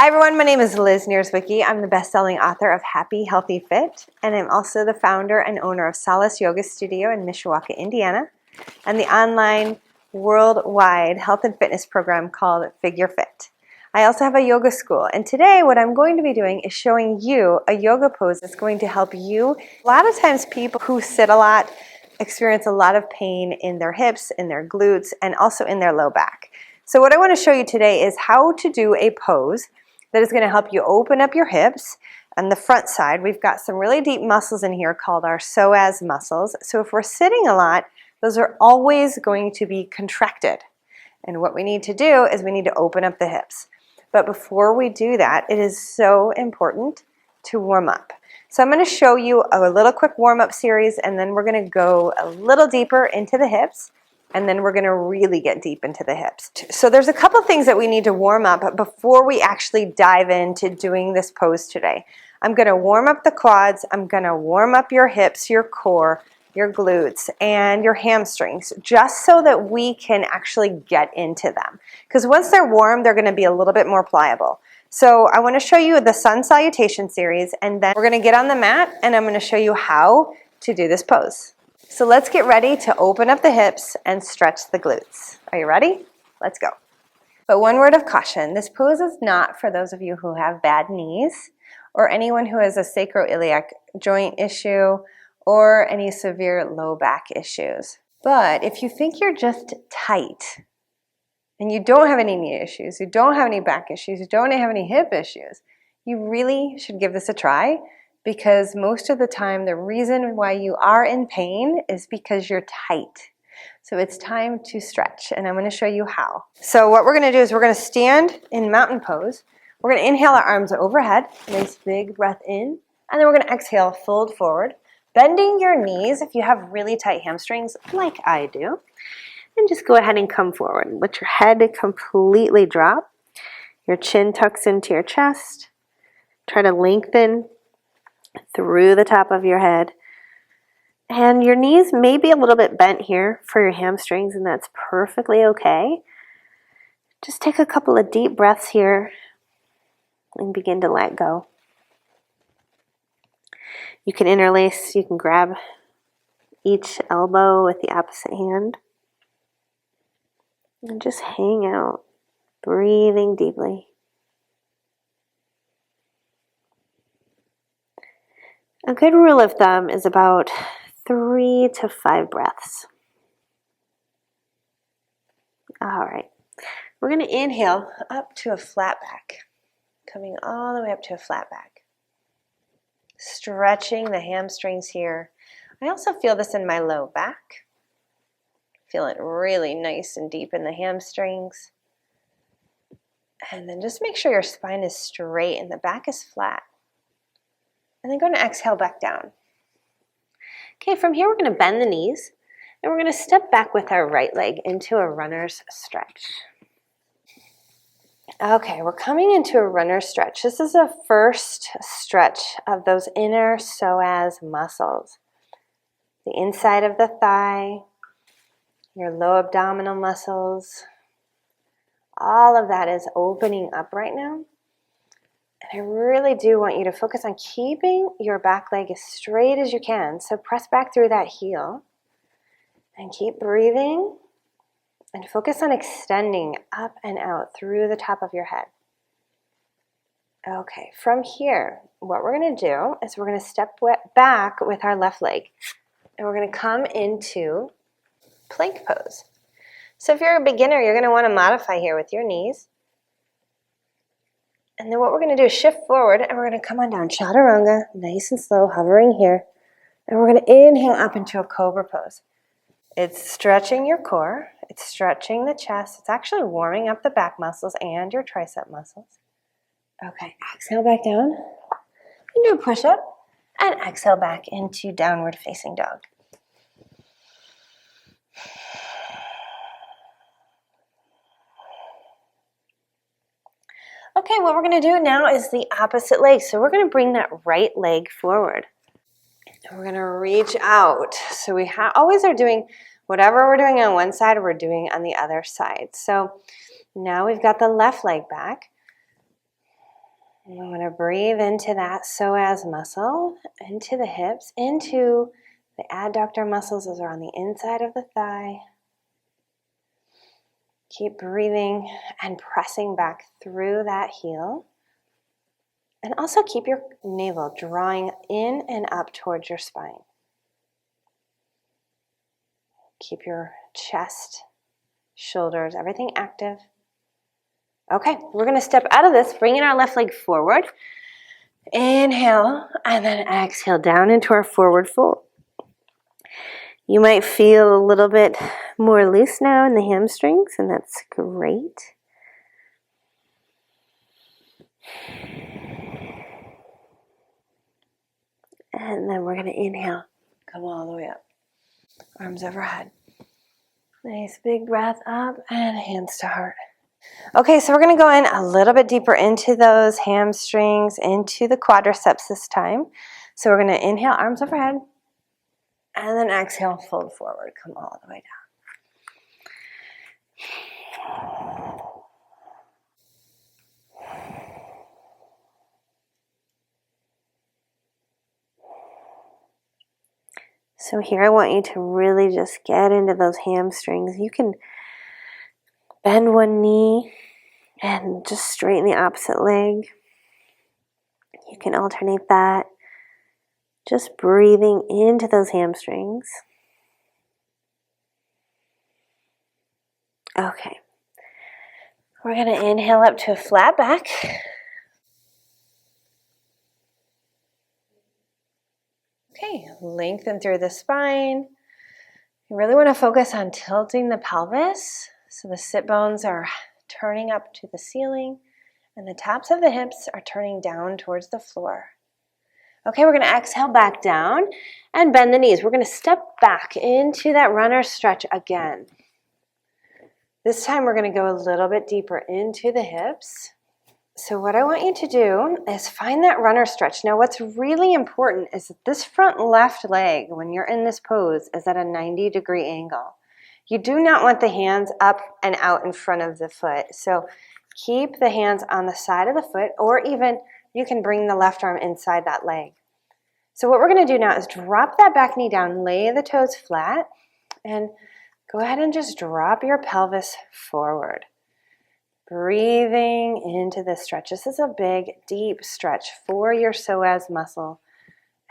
Hi everyone, my name is Liz Nierzwicki. I'm the best-selling author of Happy, Healthy, Fit, and I'm also the founder and owner of Solace Yoga Studio in Mishawaka, Indiana, and the online worldwide health and fitness program called Figure Fit. I also have a yoga school, and today what I'm going to be doing is showing you a yoga pose that's going to help you. A lot of times people who sit a lot experience a lot of pain in their hips, in their glutes, and also in their low back. So what I want to show you today is how to do a pose that is going to help you open up your hips. On the front side, we've got some really deep muscles in here called our psoas muscles. So if we're sitting a lot, those are always going to be contracted. And what we need to do is we need to open up the hips. But before we do that, it is so important to warm up. So I'm going to show you a little quick warm-up series, and then we're going to go a little deeper into the hips, and then we're going to really get deep into the hips. So there's a couple things that we need to warm up before we actually dive into doing this pose today. I'm going to warm up the quads, I'm going to warm up your hips, your core, your glutes, and your hamstrings, just so that we can actually get into them. Because once they're warm, they're going to be a little bit more pliable. So I want to show you the sun salutation series, and then we're going to get on the mat, and I'm going to show you how to do this pose. So let's get ready to open up the hips and stretch the glutes. Are you ready? Let's go. But one word of caution, this pose is not for those of you who have bad knees or anyone who has a sacroiliac joint issue or any severe low back issues. But if you think you're just tight and you don't have any knee issues, you don't have any back issues, you don't have any hip issues, you really should give this a try, because most of the time the reason why you are in pain is because you're tight. So it's time to stretch, and I'm going to show you how. So what we're going to do is we're going to stand in mountain pose. We're going to inhale our arms overhead, nice big breath in, and then we're going to exhale, fold forward, bending your knees if you have really tight hamstrings like I do, and just go ahead and come forward. Let your head completely drop. Your chin tucks into your chest. Try to lengthen through the top of your head. And your knees may be a little bit bent here for your hamstrings, and that's perfectly okay. Just take a couple of deep breaths here and begin to let go. You can interlace, you can grab each elbow with the opposite hand and just hang out, breathing deeply. A good rule of thumb is about 3 to 5 breaths. All right, we're going to inhale up to a flat back, coming all the way up to a flat back. Stretching the hamstrings here. I also feel this in my low back. Feel it really nice and deep in the hamstrings. And then just make sure your spine is straight and the back is flat. And then go to exhale back down. Okay, from here we're going to bend the knees, and we're going to step back with our right leg into a runner's stretch. Okay, we're coming into a runner's stretch. This is a first stretch of those inner psoas muscles. The inside of the thigh, your low abdominal muscles, all of that is opening up right now. And I really do want you to focus on keeping your back leg as straight as you can. So press back through that heel and keep breathing and focus on extending up and out through the top of your head. Okay, from here, what we're going to do is we're going to step back with our left leg, and we're going to come into plank pose. So if you're a beginner, you're going to want to modify here with your knees. And then what we're going to do is shift forward, and we're going to come on down, chaturanga, nice and slow, hovering here. And we're going to inhale up into a Cobra Pose. It's stretching your core, it's stretching the chest, it's actually warming up the back muscles and your tricep muscles. Okay, exhale back down, into a push-up, and exhale back into downward facing dog. Okay, what we're going to do now is the opposite leg. So we're going to bring that right leg forward. And we're going to reach out. So we always are doing whatever we're doing on one side, we're doing on the other side. So now we've got the left leg back. And I'm going to breathe into that psoas muscle, into the hips, into the adductor muscles. Those are on the inside of the thigh. Keep breathing and pressing back through that heel. And also keep your navel drawing in and up towards your spine. Keep your chest, shoulders, everything active. Okay, we're going to step out of this, bringing our left leg forward. Inhale, and then exhale down into our forward fold. You might feel a little bit more loose now in the hamstrings, and that's great. And then we're going to inhale, come all the way up. Arms overhead. Nice big breath up and hands to heart. Okay, so we're going to go in a little bit deeper into those hamstrings, into the quadriceps this time. So we're going to inhale, arms overhead, and then exhale, fold forward, come all the way down. So here I want you to really just get into those hamstrings. You can bend one knee and just straighten the opposite leg. You can alternate that. Just breathing into those hamstrings. Okay. We're going to inhale up to a flat back. Okay, lengthen through the spine. You really want to focus on tilting the pelvis so the sit bones are turning up to the ceiling and the tops of the hips are turning down towards the floor. Okay, we're going to exhale back down and bend the knees. We're going to step back into that runner stretch again. This time we're going to go a little bit deeper into the hips. So what I want you to do is find that runner stretch. Now what's really important is that this front left leg, when you're in this pose, is at a 90-degree angle. You do not want the hands up and out in front of the foot. So keep the hands on the side of the foot, or even you can bring the left arm inside that leg. So what we're going to do now is drop that back knee down, lay the toes flat, and go ahead and just drop your pelvis forward. Breathing into this stretch. This is a big, deep stretch for your psoas muscle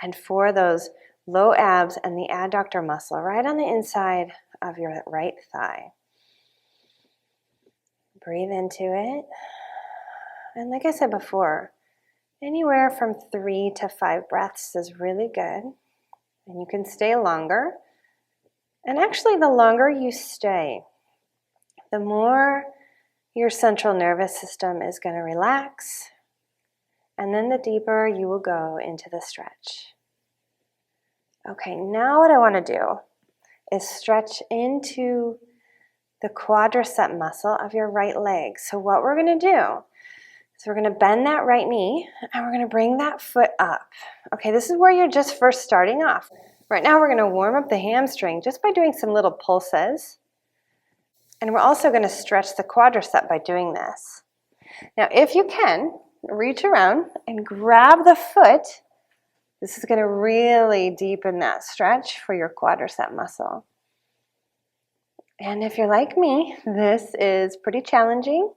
and for those low abs and the adductor muscle right on the inside of your right thigh. Breathe into it. And like I said before, anywhere from 3 to 5 breaths is really good. And you can stay longer. And actually, the longer you stay, the more your central nervous system is going to relax, and then the deeper you will go into the stretch. Okay, now what I want to do is stretch into the quadricep muscle of your right leg. So what we're going to do is we're going to bend that right knee, and we're going to bring that foot up. Okay, this is where you're just first starting off. Right now we're going to warm up the hamstring just by doing some little pulses. And we're also going to stretch the quadricep by doing this. Now, if you can, reach around and grab the foot. This is going to really deepen that stretch for your quadricep muscle. And if you're like me, this is pretty challenging.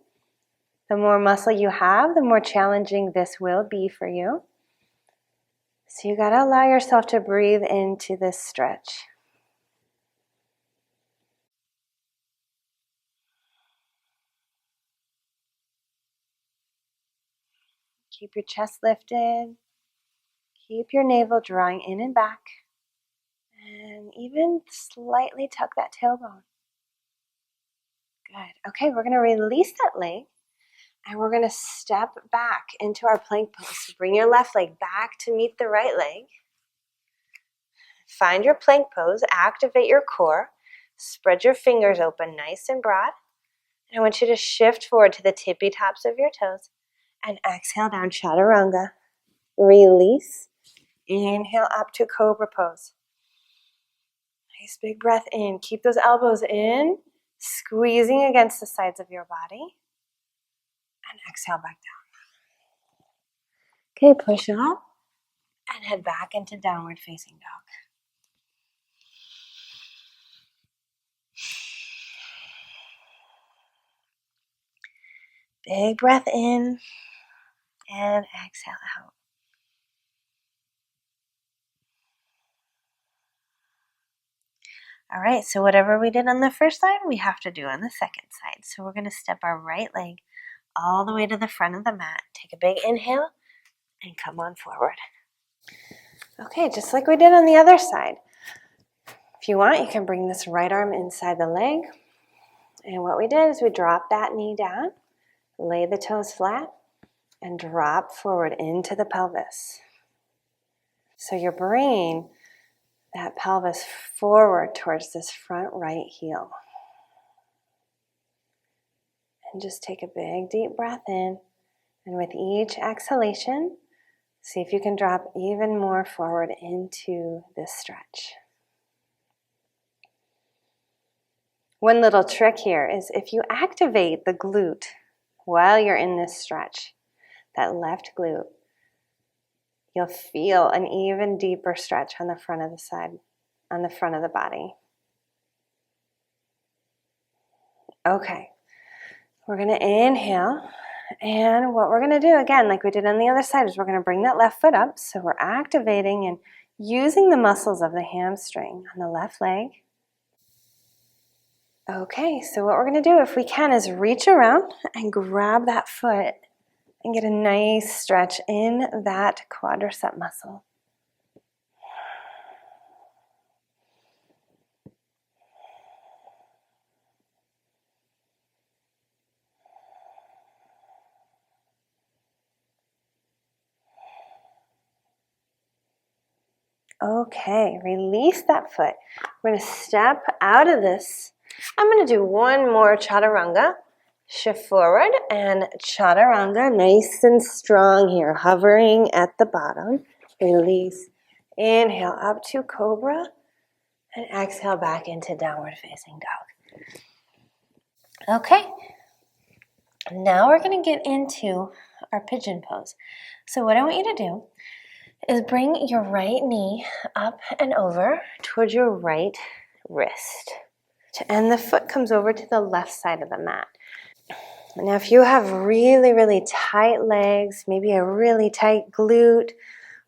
The more muscle you have, the more challenging this will be for you. So you got to allow yourself to breathe into this stretch. Keep your chest lifted. Keep your navel drawing in and back. And even slightly tuck that tailbone. Good. Okay, we're going to release that leg. And we're going to step back into our plank pose. So bring your left leg back to meet the right leg. Find your plank pose. Activate your core. Spread your fingers open nice and broad. And I want you to shift forward to the tippy tops of your toes. And exhale down, chaturanga. Release. Inhale up to Cobra Pose. Nice big breath in. Keep those elbows in, squeezing against the sides of your body. And exhale back down. Okay, push up and head back into downward facing dog. Big breath in and exhale out. All right, so whatever we did on the first side, we have to do on the second side. So we're going to step our right leg all the way to the front of the mat. Take a big inhale and come on forward. Okay, just like we did on the other side. If you want, you can bring this right arm inside the leg. And what we did is we dropped that knee down, lay the toes flat, and drop forward into the pelvis. So you're bringing that pelvis forward towards this front right heel. And just take a big deep breath in. And with each exhalation, see if you can drop even more forward into this stretch. One little trick here is if you activate the glute while you're in this stretch, that left glute, you'll feel an even deeper stretch on the front of the side, on the front of the body. Okay, we're going to inhale, and what we're going to do again, like we did on the other side, is we're going to bring that left foot up, so we're activating and using the muscles of the hamstring on the left leg. Okay, so what we're going to do, if we can, is reach around and grab that foot and get a nice stretch in that quadricep muscle. Okay, release that foot. We're going to step out of this. I'm going to do one more chaturanga. Shift forward and chaturanga, nice and strong here, hovering at the bottom. Release. Inhale up to cobra and exhale back into downward facing dog. Okay, now we're going to get into our pigeon pose. So what I want you to do is bring your right knee up and over towards your right wrist. And the foot comes over to the left side of the mat. Now, if you have really, really tight legs, maybe a really tight glute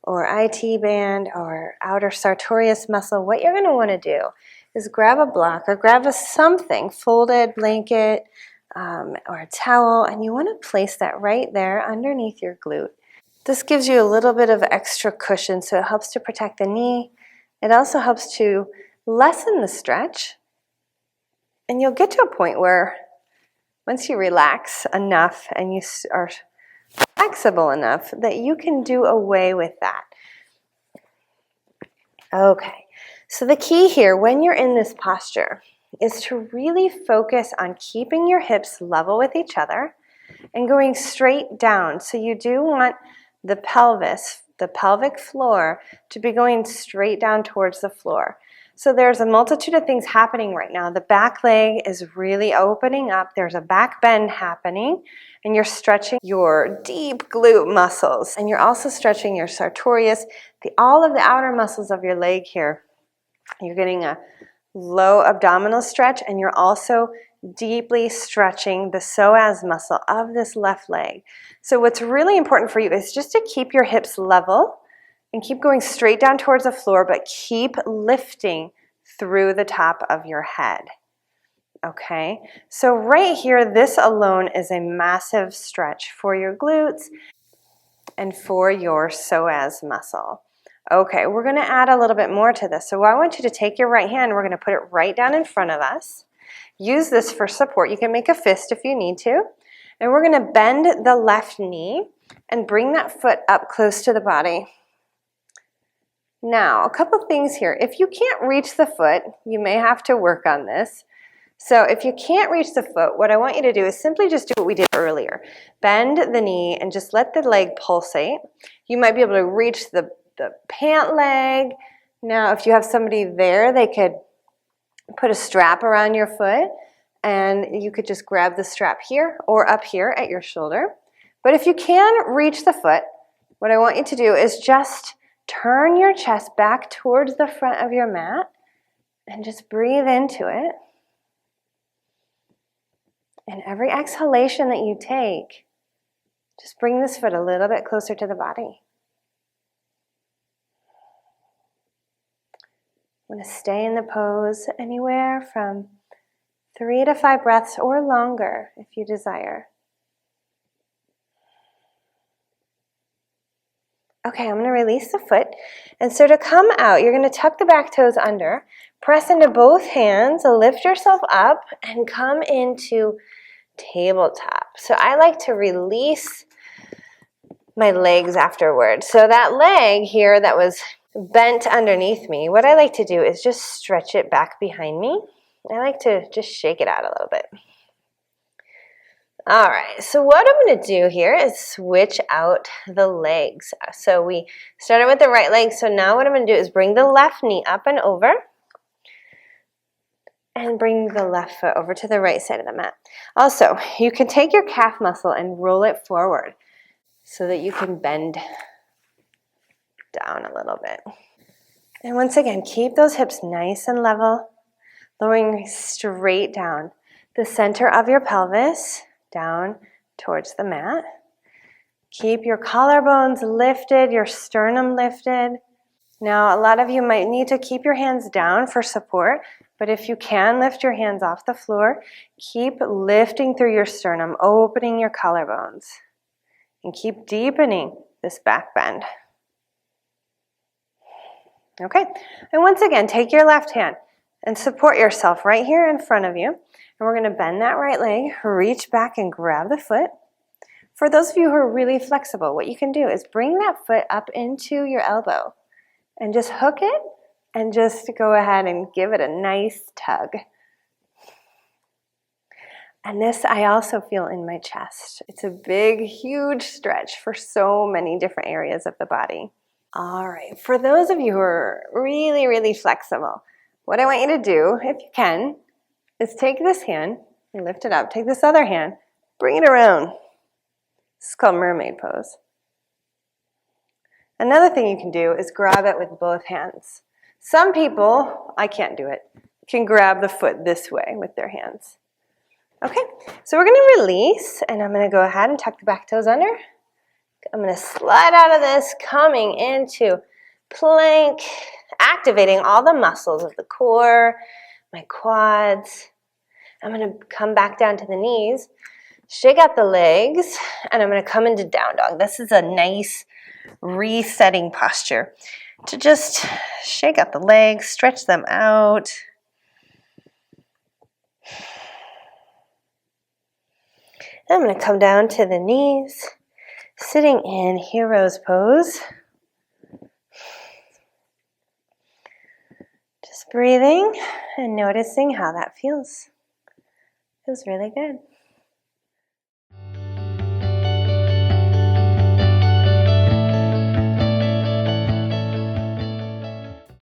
or IT band or outer sartorius muscle, what you're going to want to do is grab a block or grab something, folded blanket or a towel, and you want to place that right there underneath your glute. This gives you a little bit of extra cushion, so it helps to protect the knee. It also helps to lessen the stretch. And you'll get to a point where once you relax enough and you are flexible enough that you can do away with that. Okay, so the key here when you're in this posture is to really focus on keeping your hips level with each other and going straight down. So you do want the pelvis, the pelvic floor, to be going straight down towards the floor. So there's a multitude of things happening right now. The back leg is really opening up. There's a back bend happening, and you're stretching your deep glute muscles. And you're also stretching your sartorius, all of the outer muscles of your leg here. You're getting a low abdominal stretch, and you're also deeply stretching the psoas muscle of this left leg. So what's really important for you is just to keep your hips level and keep going straight down towards the floor, but keep lifting through the top of your head. Okay, so right here, this alone is a massive stretch for your glutes and for your psoas muscle. Okay, we're going to add a little bit more to this. So I want you to take your right hand, we're going to put it right down in front of us. Use this for support. You can make a fist if you need to. And we're going to bend the left knee and bring that foot up close to the body. Now, a couple things here. If you can't reach the foot, you may have to work on this. So if you can't reach the foot, what I want you to do is simply just do what we did earlier. Bend the knee and just let the leg pulsate. You might be able to reach the pant leg. Now, if you have somebody there, they could put a strap around your foot and you could just grab the strap here or up here at your shoulder. But if you can reach the foot, What I want you to do is just turn your chest back towards the front of your mat and just breathe into it. And every exhalation that you take, just bring this foot a little bit closer to the body. I'm going to stay in the pose anywhere from 3 to 5 breaths or longer if you desire. Okay, I'm going to release the foot. And so to come out, you're going to tuck the back toes under, press into both hands, lift yourself up, and come into tabletop. So I like to release my legs afterwards. So that leg here that was bent underneath me, what I like to do is just stretch it back behind me. I like to just shake it out a little bit. All right, so what I'm going to do here is switch out the legs. So we started with the right leg, so now what I'm going to do is bring the left knee up and over, and bring the left foot over to the right side of the mat. Also, you can take your calf muscle and roll it forward so that you can bend down a little bit. And once again, keep those hips nice and level, lowering straight down the center of your pelvis, down towards the mat. Keep your collarbones lifted, your sternum lifted. Now, a lot of you might need to keep your hands down for support, but if you can lift your hands off the floor, keep lifting through your sternum, opening your collarbones, and keep deepening this back bend. Okay, and once again, take your left hand and support yourself right here in front of you. And we're going to bend that right leg, reach back and grab the foot. For those of you who are really flexible, what you can do is bring that foot up into your elbow and just hook it and just go ahead and give it a nice tug. And this I also feel in my chest. It's a big, huge stretch for so many different areas of the body. All right, for those of you who are really, really flexible, what I want you to do, if you can, is take this hand, and lift it up, take this other hand, bring it around. This is called mermaid pose. Another thing you can do is grab it with both hands. Some people, I can't do it, can grab the foot this way with their hands. Okay, so we're going to release, and I'm going to go ahead and tuck the back toes under. I'm going to slide out of this, coming into plank, activating all the muscles of the core, my quads. I'm going to come back down to the knees, shake out the legs, and I'm going to come into down dog. This is a nice resetting posture to just shake out the legs, stretch them out. I'm going to come down to the knees, sitting in hero's pose. Just breathing and noticing how that feels. Feels really good.